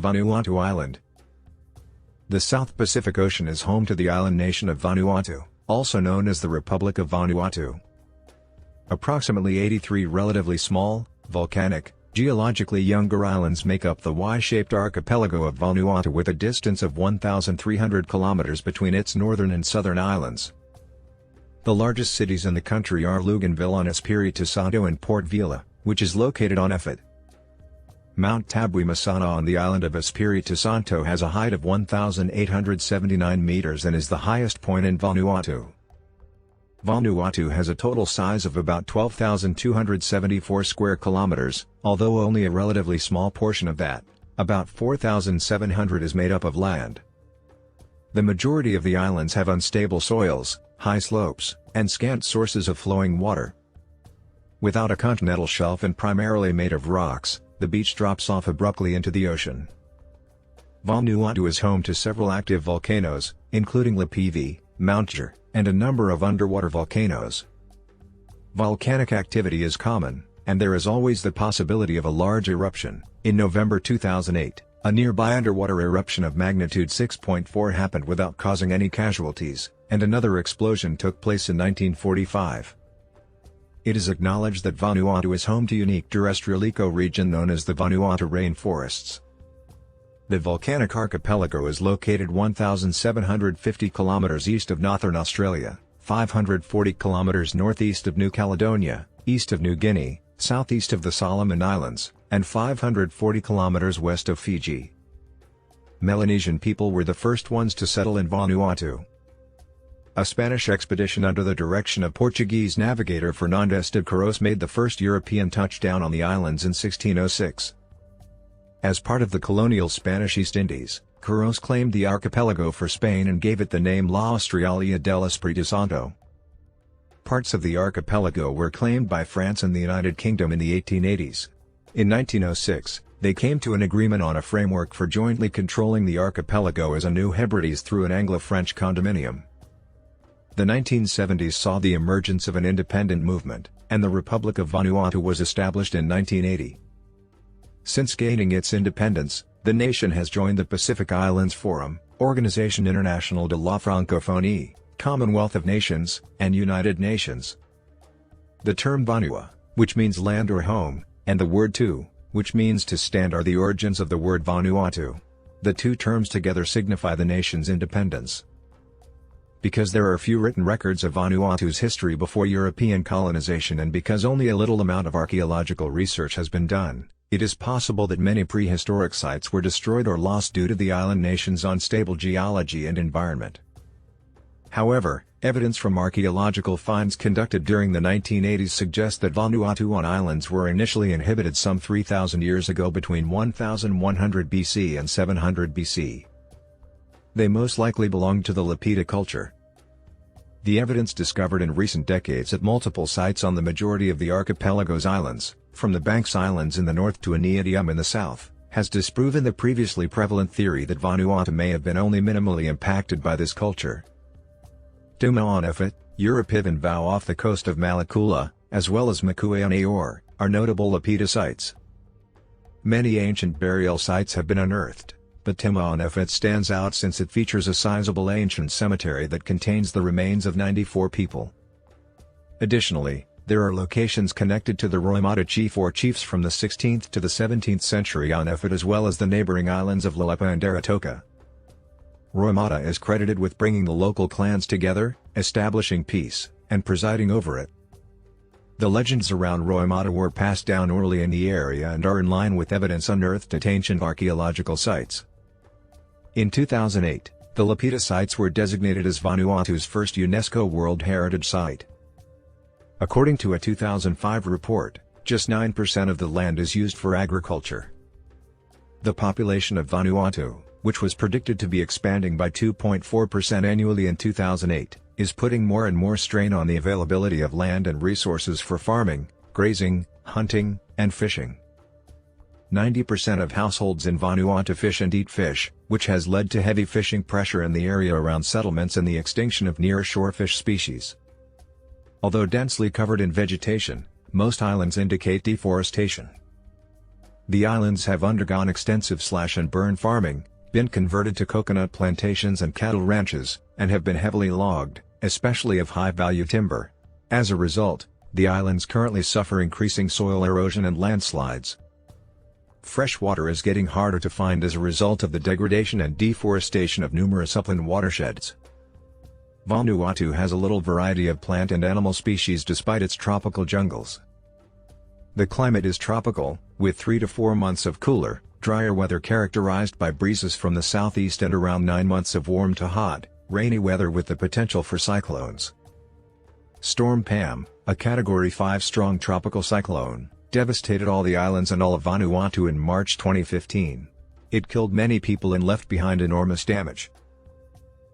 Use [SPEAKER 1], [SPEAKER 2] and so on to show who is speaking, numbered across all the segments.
[SPEAKER 1] Vanuatu Island. The South Pacific Ocean is home to the island nation of Vanuatu, also known as the Republic of Vanuatu. Approximately 83 relatively small, volcanic, geologically younger islands make up the Y-shaped archipelago of Vanuatu with a distance of 1,300 kilometers between its northern and southern islands. The largest cities in the country are Luganville on Espiritu Santo and Port Vila, which is located on Efit. Mount Tabui Masana on the island of Espiritu Santo has a height of 1,879 meters and is the highest point in Vanuatu. Vanuatu has a total size of about 12,274 square kilometers, although only a relatively small portion of that, about 4,700, is made up of land. The majority of the islands have unstable soils, high slopes, and scant sources of flowing water. Without a continental shelf and primarily made of rocks, the beach drops off abruptly into the ocean. Vanuatu is home to several active volcanoes, including Lapivi, Mount Ger, and a number of underwater volcanoes. Volcanic activity is common, and there is always the possibility of a large eruption. In November 2008, a nearby underwater eruption of magnitude 6.4 happened without causing any casualties, and another explosion took place in 1945. It is acknowledged that Vanuatu is home to a unique terrestrial ecoregion known as the Vanuatu rainforests. The volcanic archipelago is located 1,750 kilometers east of northern Australia, 540 kilometers northeast of New Caledonia, east of New Guinea, southeast of the Solomon Islands, and 540 kilometers west of Fiji. Melanesian people were the first ones to settle in Vanuatu. A Spanish expedition under the direction of Portuguese navigator Fernandes de Queiroz made the first European touchdown on the islands in 1606. As part of the colonial Spanish East Indies, Queiroz claimed the archipelago for Spain and gave it the name La Australia del Espiritu Santo. Parts of the archipelago were claimed by France and the United Kingdom in the 1880s. In 1906, they came to an agreement on a framework for jointly controlling the archipelago as a New Hebrides through an Anglo-French condominium. The 1970s saw the emergence of an independent movement, and the Republic of Vanuatu was established in 1980. Since gaining its independence, the nation has joined the Pacific Islands Forum, Organisation Internationale de la Francophonie, Commonwealth of Nations, and United Nations. The term Vanua, which means land or home, and the word tu, which means to stand, are the origins of the word Vanuatu. The two terms together signify the nation's independence. Because there are few written records of Vanuatu's history before European colonization and because only a little amount of archaeological research has been done, it is possible that many prehistoric sites were destroyed or lost due to the island nation's unstable geology and environment. However, evidence from archaeological finds conducted during the 1980s suggest that Vanuatu islands were initially inhabited some 3,000 years ago between 1100 BC and 700 BC. They most likely belonged to the Lapita culture. The evidence discovered in recent decades at multiple sites on the majority of the archipelago's islands, from the Banks Islands in the north to Aniadium in the south, has disproven the previously prevalent theory that Vanuatu may have been only minimally impacted by this culture. Tuma on Efit, Europiv and Vau off the coast of Malakula, as well as Makue on Aor, are notable Lapita sites. Many ancient burial sites have been unearthed, but Tuma on Efit stands out since it features a sizable ancient cemetery that contains the remains of 94 people. Additionally, there are locations connected to the Roimata chief or chiefs from the 16th to the 17th century on Efit as well as the neighboring islands of Lalepa and Aratoka. Roimata is credited with bringing the local clans together, establishing peace, and presiding over it. The legends around Roimata were passed down orally in the area and are in line with evidence unearthed at ancient archaeological sites. In 2008, the Lapita sites were designated as Vanuatu's first UNESCO World Heritage Site. According to a 2005 report, just 9% of the land is used for agriculture. The population of Vanuatu, which was predicted to be expanding by 2.4% annually in 2008, is putting more and more strain on the availability of land and resources for farming, grazing, hunting, and fishing. 90% of households in Vanuatu fish and eat fish, which has led to heavy fishing pressure in the area around settlements and the extinction of near-shore fish species. Although densely covered in vegetation, most islands indicate deforestation. The islands have undergone extensive slash and burn farming, been converted to coconut plantations and cattle ranches, and have been heavily logged, especially of high-value timber. As a result, the islands currently suffer increasing soil erosion and landslides. Fresh water is getting harder to find as a result of the degradation and deforestation of numerous upland watersheds. Vanuatu has a little variety of plant and animal species despite its tropical jungles. The climate is tropical, with 3 to 4 months of cooler, drier weather characterized by breezes from the southeast and around 9 months of warm to hot, rainy weather with the potential for cyclones. Storm Pam, a Category 5 strong tropical cyclone, devastated all the islands and all of Vanuatu in March 2015. It killed many people and left behind enormous damage.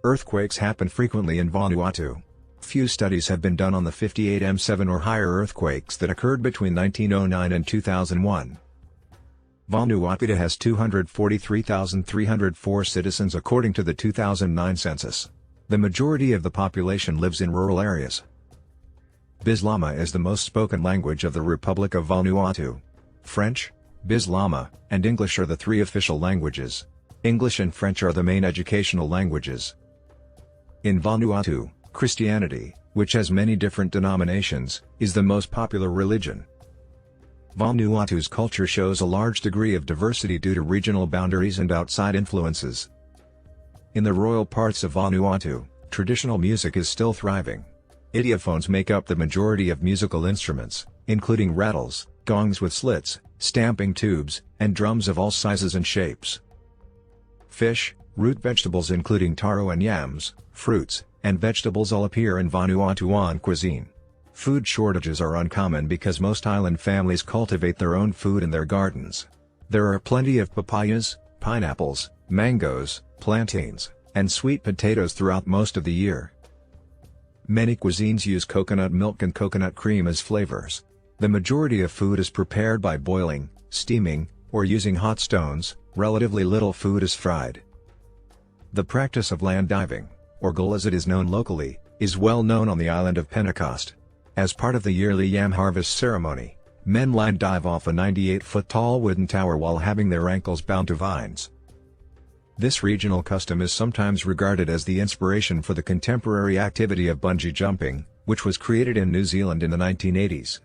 [SPEAKER 1] Earthquakes happen frequently in Vanuatu. Few studies have been done on the 58 M7 or higher earthquakes that occurred between 1909 and 2001. Vanuatu has 243,304 citizens according to the 2009 census. The majority of the population lives in rural areas. Bislama is the most spoken language of the Republic of Vanuatu. French, Bislama, and English are the 3 official languages. English and French are the main educational languages. In Vanuatu, Christianity, which has many different denominations, is the most popular religion. Vanuatu's culture shows a large degree of diversity due to regional boundaries and outside influences. In the royal parts of Vanuatu, traditional music is still thriving. Idiophones make up the majority of musical instruments, including rattles, gongs with slits, stamping tubes, and drums of all sizes and shapes. Fish, root vegetables including taro and yams, fruits, and vegetables all appear in Vanuatuan cuisine. Food shortages are uncommon because most island families cultivate their own food in their gardens. There are plenty of papayas, pineapples, mangoes, plantains, and sweet potatoes throughout most of the year. Many cuisines use coconut milk and coconut cream as flavors. The majority of food is prepared by boiling, steaming, or using hot stones. Relatively little food is fried. The practice of land diving, or gul as it is known locally, is well known on the island of Pentecost. As part of the yearly yam harvest ceremony, men land dive off a 98-foot tall wooden tower while having their ankles bound to vines. This regional custom is sometimes regarded as the inspiration for the contemporary activity of bungee jumping, which was created in New Zealand in the 1980s.